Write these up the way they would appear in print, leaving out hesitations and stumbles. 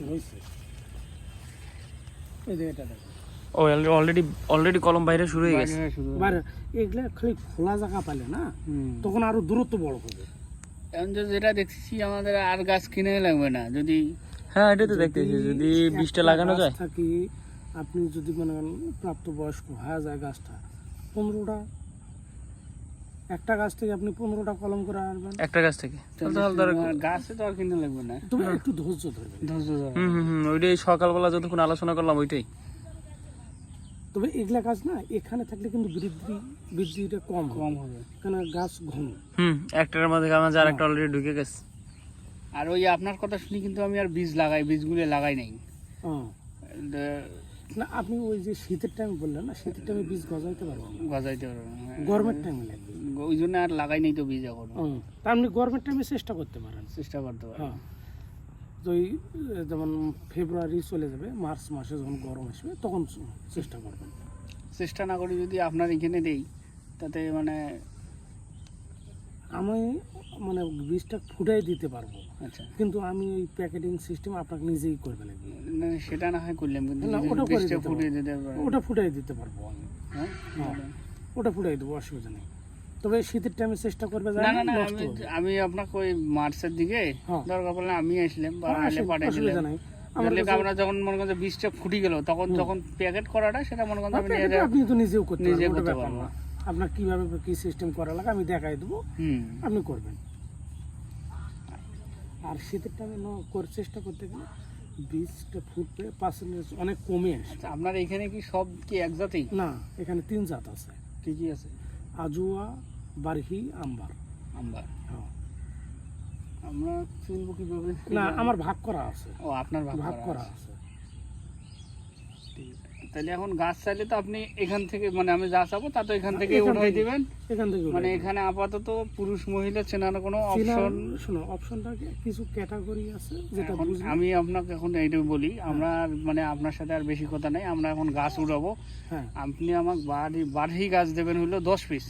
হয়েছে এই যে এটা দেখো ও অলরেডি কলম বাইরে শুরু হয়ে গেছে। বাইরে এগুলা খালি খোলা জায়গা পালে না তখন আরো দূরত্ব বড় হবে। এখন তো যেটা দেখছি আমাদের আর গাছ কিনে লাগবে না যদি। হ্যাঁ এটা তো দেখতেছি যদি বীজটা লাগানো যায় থাকি আপনি যদি মনে করেন প্রাপ্তবয়স্ক হয়ে যায় গাছটা 15টা একটা গাছ থেকে আপনি 15টা কলম করে আনবেন একটা গাছ থেকে। গাছে তো আর কিনে লাগবে না, তুমি একটু ধৈর্য ধরবেন। ধৈর্য ধরো। ওইটাই সকালবেলা যতক্ষণ আলোচনা করলাম ওইটাই। তবে এগুলা গাছ না এখানে থাকলে কিন্তু বৃদ্ধিটা কম হবে, কারণ গাছ ঘন। একটার মধ্যে আমার আর একটা অলরেডি ঢুকে গেছে। আর ওই আপনার কথা শুনি কিন্তু আমি আর বীজগুলো লাগাই নাই। না আপনি ওই যে শীতের টাইম বললেন না, শীতের টাইমে বীজ গজাইতে পারবেন, গজাইতে পারবো গরমের টাইমে লাগবে, ওই জন্য আর লাগাই নাই তো বীজ এখন। তা আপনি গরমের টাইমে চেষ্টা করতে পারেন, চেষ্টা করতে পারি। হ্যাঁ তো ওই যেমন ফেব্রুয়ারি চলে যাবে, মার্চ মাসে যখন গরম আসবে তখন চেষ্টা করবেন। চেষ্টা না করি যদি আপনার এখানে দেই তাতে মানে আমি মানে বীজটা ফুটাই দিতে পারবো, আচ্ছা, কিন্তু আমি ওই প্যাকেটিং সিস্টেম আপনাকে নিজেই করবে লাগবে। না সেটা না হয় করলাম, কিন্তু না, যদি ওটা করে বীজটা দিতে ফুটিয়ে পারবো। দিতে পারি। ওটা ফুটাই দিতে পারবো আমি, হ্যাঁ ওটা ফুটাই দেবো, অসুবিধা নেই। তবে শীতের টাইমে চেষ্টা করবে না না না আমি আপনাকে ওই মার্চের দিকে দরকার পড়লে আমি আসলাম বা আইলে পাঠাই দিলাম। আমরা যখন মনে করেন বীজটা ফুটি গেল তখন যখন প্যাকেট করাটা সেটা মনে করেন আপনি তো নিজেও করতে পারবো। আপনার কিভাবে কি সিস্টেম করা লাগে আমি দেখাই দেবো, আপনি করবেন। আর শীতের টাইমে চেষ্টা করতে গেলে বীজটা ফুটবে পার্সেন্টেজ অনেক কমে আসে। আপনার এখানে কি সব কি এক জাতেই? না, এখানে 3 জাত আছে। কি কি আছে? আজুয়া, বারহি, আম্বার। হ্যাঁ, আমরা চিনবো কিভাবে? না আমার ভাগ করা আছে। ও আপনার ভাগ করা আছে। তাহলে এখন গাছ চাইলে তো আপনি এখান থেকে মানে আমি যা চাবো তা তো এখান থেকে উঠাই দিবেন। এখান থেকে মানে এখানে আপাতত পুরুষ মহিলা চেনার কোনো অপশন? শোনো, অপশনটা কিছু ক্যাটাগরি আছে যেটা আমি আপনাকে এখন এইটুকু বলি, আমরা মানে আপনার সাথে আর বেশি কথা নাই, আমরা এখন গাছ উঠাবো। আপনি আমাকে বাড়ি গাছ দেবেন হলো 10 পিস।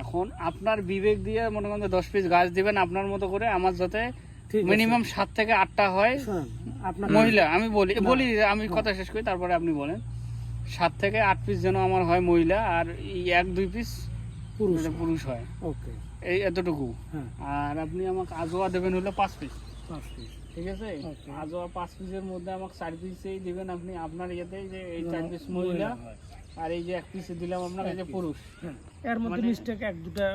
এখন আপনার বিবেক দিয়ে মনে করেন 10 পিস গাছ দিবেন আপনার মতো করে, আমার যাতে মিনিমাম 7 থেকে 8টা হয় মহিলা। আমি বলি আমি কথা শেষ করি তারপরে আপনি বলেন। 7 থেকে 8 পিস যেন আমার হয় মহিলা, আর 1-2 পিস পুরুষ হয়। ওকে, এই এতটুকু। আর আপনি আমাকে আজোয়া দেবেন হলো 5 পিস। ঠিক আছে, আজোয়া 5 পিসের মধ্যে আমাকে 4 পিসেই দিবেন আপনি আপনার ইয়েতে, যে এই 4 পিস মহিলা আর এই যে 1 পিসে দিলাম আপনার এই যে পুরুষ। এর মধ্যে মিস্টেক 1-2টা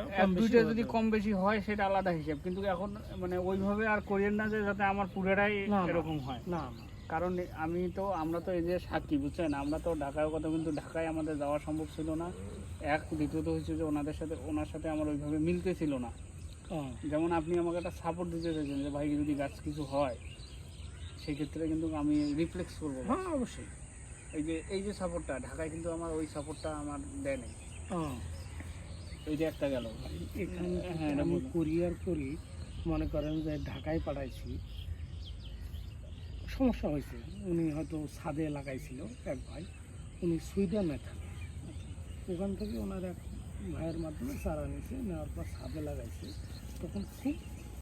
যদি কম বেশি হয় সেটা আলাদা হিসাব, কিন্তু এখন মানে ওইভাবে আর করিয়েন না যে যাতে আমার পুরোটাই এরকম হয়। না, কারণ আমরা তো এই যে সাক্ষী, বুঝছেন, আমরা তো ঢাকায় কথা, কিন্তু ঢাকায় আমাদের যাওয়া সম্ভব ছিল না। দ্বিতীয়ত হচ্ছে যে ওনার সাথে আমার ওইভাবে মিলতে ছিল না। যেমন আপনি আমাকে একটা সাপোর্ট দিতে চাইছেন যে ভাই যদি গাছ কিছু হয় সেক্ষেত্রে কিন্তু আমি রিফ্লেক্স করবো। হ্যাঁ অবশ্যই। এই যে সাপোর্টটা ঢাকায় কিন্তু আমার ওই সাপোর্টটা আমার দেয় নাই। এই যে একটা গেল এখানে আমি কুরিয়ার করি, মনে করেন যে ঢাকায় পাঠাইছি, সমস্যা হয়েছে। উনি হয়তো ছাদে লাগাইছিল এক ভাই, উনি সুইডেনে থাকে, ওখান থেকে ওনার এক ভাইয়ের মাধ্যমে চারা নিয়েছে, নেওয়ার পর ছাদে লাগাইছে, তখন খুব